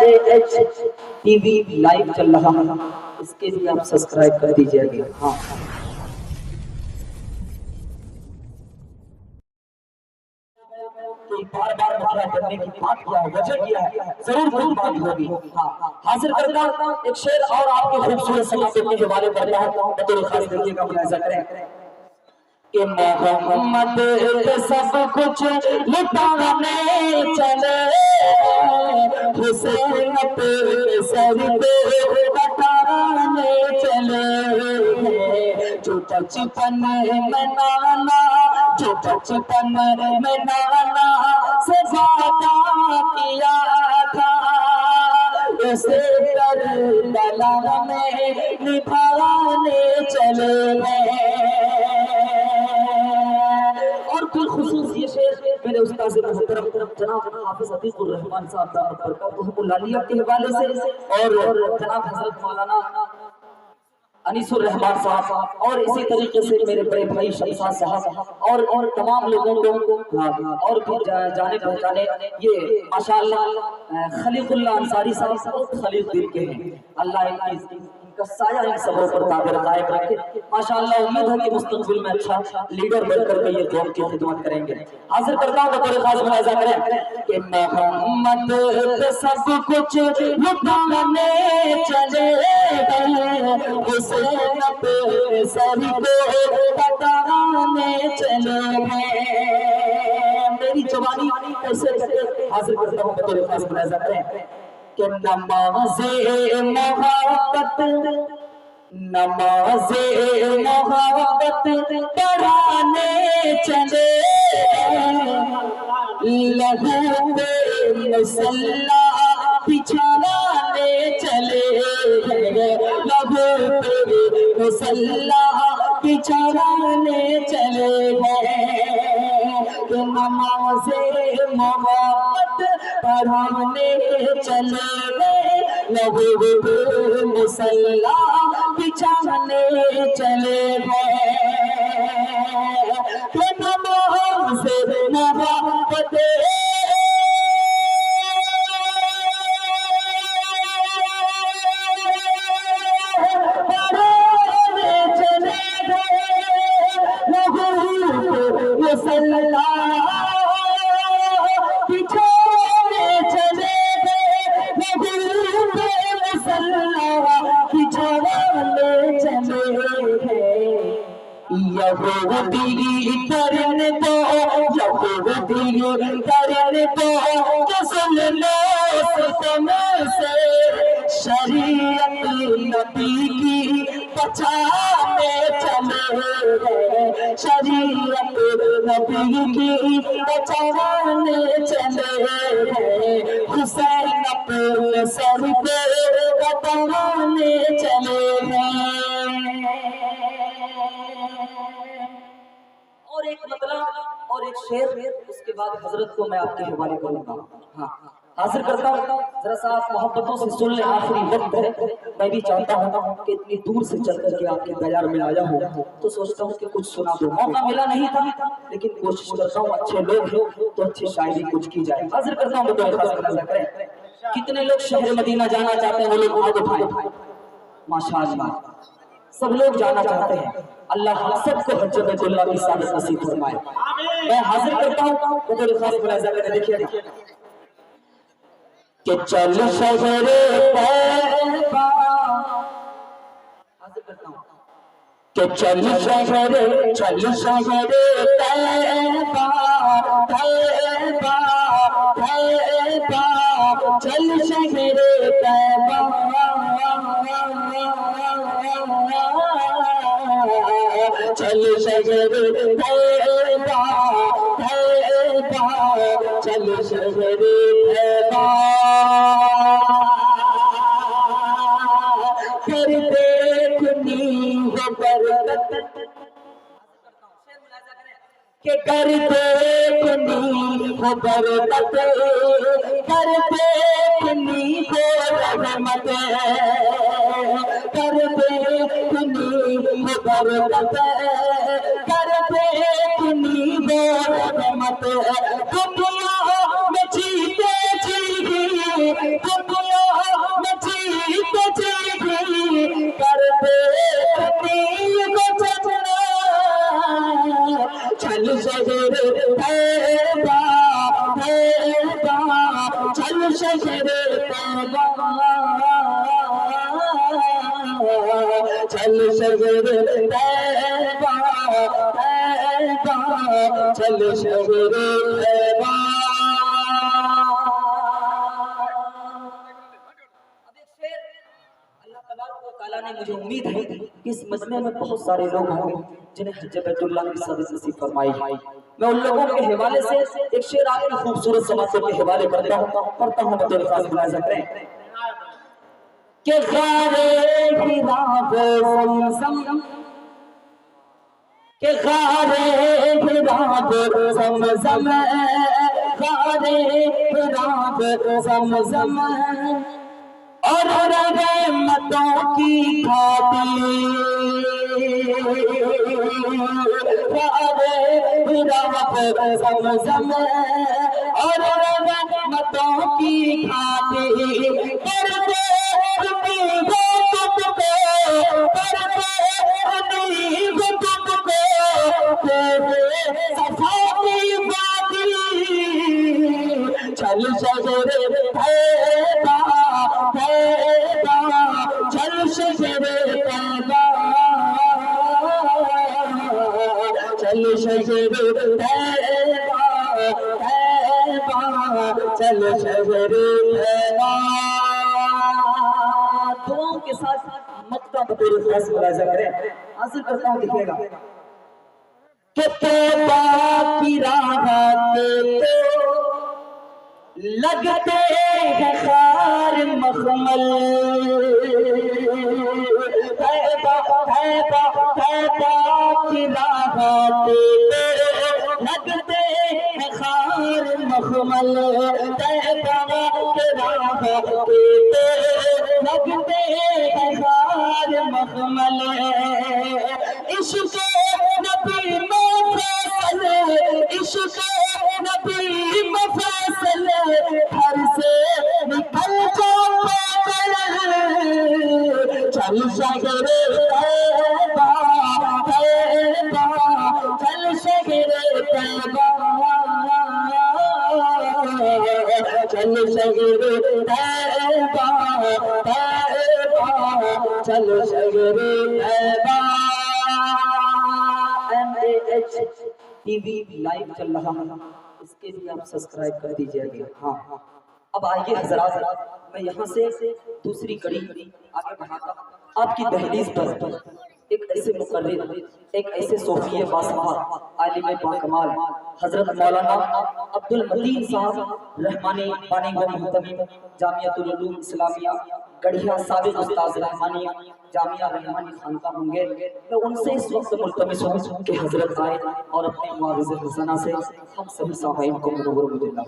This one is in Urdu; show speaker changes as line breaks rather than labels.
TV لائیو چل رہا ہے، اس کے لیے آپ سبسکرائب کر دیجیے گا. ہاں بار بار مطلب کرنے کی بات کیا ہے، وجہ کیا ہے، ضرور کوئی بات ہوگی. حاضر کرتا ہوں ایک شعر اور آپ کے خوبصورت سماعت کے حوالے کرتا ہوں، بطور خاص دیکھیے گا، ملاحظہ کریں کہ محمد پہ سب کچھ لٹانے چلے، حسین پہ سر پہ کٹانے چلے، جو بچپن میں نانا، جو بچپن میں نانا سے وعدہ کیا تھا، اسے کربلا میں نبھانے چلے گئے. اور بالخصوص یہ شعر میرے استاذ محترم جناب حافظ عتیق الرحمان صاحب دامت برکاتہ العالیہ کے حوالے سے، اور جناب حضرت مولانا انیس الرحمان صاحب، اور اسی طریقے سے میرے بڑے بھائی شمشاد صاحب، اور تمام لوگوں کو اور بھی جانے پہچانے. یہ ماشاءاللہ خلیق اللہ انصاری صاحب بہت خلیق دل کے ہیں، اللہ ان کا سایہ ان سبوں پر قادر غائب رکھے. ماشاءاللہ امید ہے کہ مستقبل میں اچھا لیڈر بن کر کے یہ قوم کی خدمت کریں گے. حاضر کرتا ہوں بطور خاص ملاحظہ کریں کہ محمد پہ سب کچھ لٹانے چلے گئے، حسین پہ سر پہ کٹانے چلے گئے. میری جوانی کیسے کٹے، حاضر کرتا ہوں بطور خاص ملاحظہ کریں کہ نماز محبت، نماز محبت پڑھانے چلے، لہو پہ مسلح بچھانے چلے، لہو پہ مسلح بچھانے چلے گئے. کہ نماز محبت پڑھانے چلے گئے، لہو پہ مسلح بچھانے چلے گئے. کہ نماز محبت یہودی کرنے دو، یہودی کرنے دو کہ ظلم و ستم سے شریعت نبی کی بچانے چلے گئے، شریعت نبی کی بچانے چلے گئے، حسین اپنے سر پہ کٹانے چلے گئے. اور ایک مطلب اور ایک شعر، اس کے بعد حضرت کو میں آپ کے حوالے کروں گا. ہاں حاضر کرتا ہوں، ذرا سا آپ محبتوں سے سن لیں، آخری وقت ہے. میں بھی چاہتا ہوں کہ اتنی دور سے چل کر کے آپ کے دیار میں آیا ہوں تو سوچتا ہوں کہ کچھ سنا دو. موقع ملا نہیں تھا لیکن کوشش کرتا ہوں اچھے لوگ ہو تو اچھی شاعری کچھ کی جائے. حاضر کرتا ہوں بطور خاص ملاحظہ کریں کتنے لوگ شہر مدینہ جانا چاہتے ہیں، وہ لوگ ہاتھ اٹھائیں. ماشاءاللہ سب لوگ جانا چاہتے ہیں، اللہ ہم سب کو حج بیت اللہ کی سعادت نصیب فرمائے. میں حاضر کرتا ہوں بطور خاص ملاحظہ کریں. دیکھیے کہ چل شہر طیبہ، حاضر کرتا ہوں کہ چل شہر طیبہ، طیبہ طیبہ، چل شہر طیبہ، چل شہر طیبہ، طیبہ، چل شہر طیبہ، پھر دیکھنی ہے برکت کہ کر دیکھنی ہے برکت، کر دیکھنی ہے رحمت، کر دیکھنی ہے برکت، کر دیکھنی ہے رحمت. دنیا میں جیتے جی، دنیا شجر طیبہ چل شجر طیبہ چل شجر طیبہ. تعالیٰ نے مجھے امید ہے کہ اس مجمع میں بہت سارے لوگ ہوں گے جنہیں حج بیت اللہ کی سعادت نصیب فرمائی. میں ان لوگوں کے حوالے سے ایک شعر آپ کی خوبصورت سماعتوں کے حوالے کرتا ہوں بطور خاص ملاحظہ کریں کہ غارِ حرا وہ زمزم کہ غارِ حرا وہ زمزم غارِ حرا وہ زمزم اور رحمتوں کی کھاتی غارِ حرا وہ زمزم اور رحمتوں کی کھاتی کرتے چل شجر طیبہ چل شجر طیبہ چل شجر طیبہ چل شجر طیبہ. دعاؤں کے ساتھ مقطع بطور خاص ملاحظہ کریں. حاصل کرتا ہوں دیکھیے گا کہ طیبہ کی راہ پہ لگتے ہیں خار مخمل طیبہ طیبہ طیبہ کی راہ پہ لگتے ہیں خار مخمل طیبہ کی راہ پہ لگتے ہیں خار مخمل. عشق نبی مفصل عشق نبی مفصل گھر سے نکل جا پیدل چل شجر طیبہ چل شجر طیبہ چل شجر طیبہ چل شجر طیبہ. MAH TV لائیو چل رہا ہے, اس کے لیے آپ سبسکرائب کر دیجئے گا. ہاں اب آئیے حضرات, میں یہاں سے دوسری کڑی آگے بڑھاتا ہوں. آپ کی دہلیز پر ایک ایسے مقرر, ایک ایسے صوفی باصفا عالم باکمال حضرت مولانا عبدالمتین صاحب رحمانی بانی و محتمیم جامعۃ العلوم اسلامیہ گڑھیا سابق استاذ رحمانی جامعہ رحمانی خانقاہ منگیر. میں ان سے اس وقت ملتمس ہوں کہ حضرت آئے اور اپنے معاوضہ حسنہ سے ہم سبھی سامعین کو منور اللہ.